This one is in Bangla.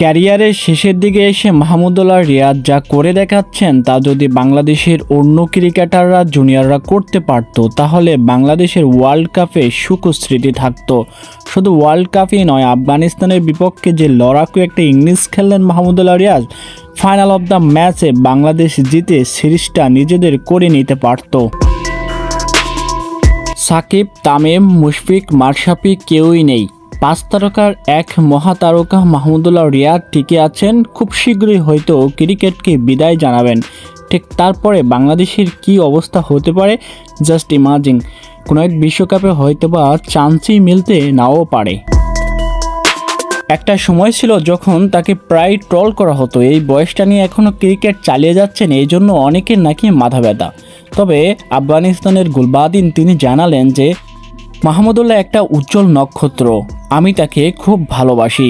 ক্যারিয়ারের শেষের দিকে এসে মাহমুদুল্লাহ রিয়াদ যা করে দেখাচ্ছেন তা যদি বাংলাদেশের অন্য ক্রিকেটাররা জুনিয়ররা করতে পারত তাহলে বাংলাদেশের ওয়ার্ল্ড কাপে সুখস্মৃতি থাকতো। শুধু ওয়ার্ল্ড কাপই নয়, আফগানিস্তানের বিপক্ষে যে লড়াকু একটা ইনিংস খেললেন Mahmudullah Riyad, final of the ম্যাচে বাংলাদেশ জিতে সিরিজটা নিজেদের করে নিতে পারত। সাকিব, তামিম, মুশফিক, মাশরাফি কেউই নেই। 5 তারকার এক মহাতারকা মাহমুদুল্লাহ রিয়াদ টিকে আছেন, খুব শীঘ্রই হয়তো ক্রিকেটকে বিদায় জানাবেন। ঠিক তারপরে বাংলাদেশের কি অবস্থা হতে পারে জাস্ট ইমাজিন। কোনো এক বিশ্বকাপে হয়তোবা চান্সই মিলতে নাও পারে। একটা সময় ছিল যখন তাকে প্রায় ট্রল করা হতো, এই বয়সটা নিয়ে এখনও ক্রিকেট চালিয়ে যাচ্ছেন, এই জন্য অনেকের নাকি মাথা ব্যথা। তবে আফগানিস্তানের গুলবাদিন তিনি জানালেন যে মাহমুদুল্লাহ একটা উজ্জ্বল নক্ষত্র, আমি তাকে খুব ভালোবাসি।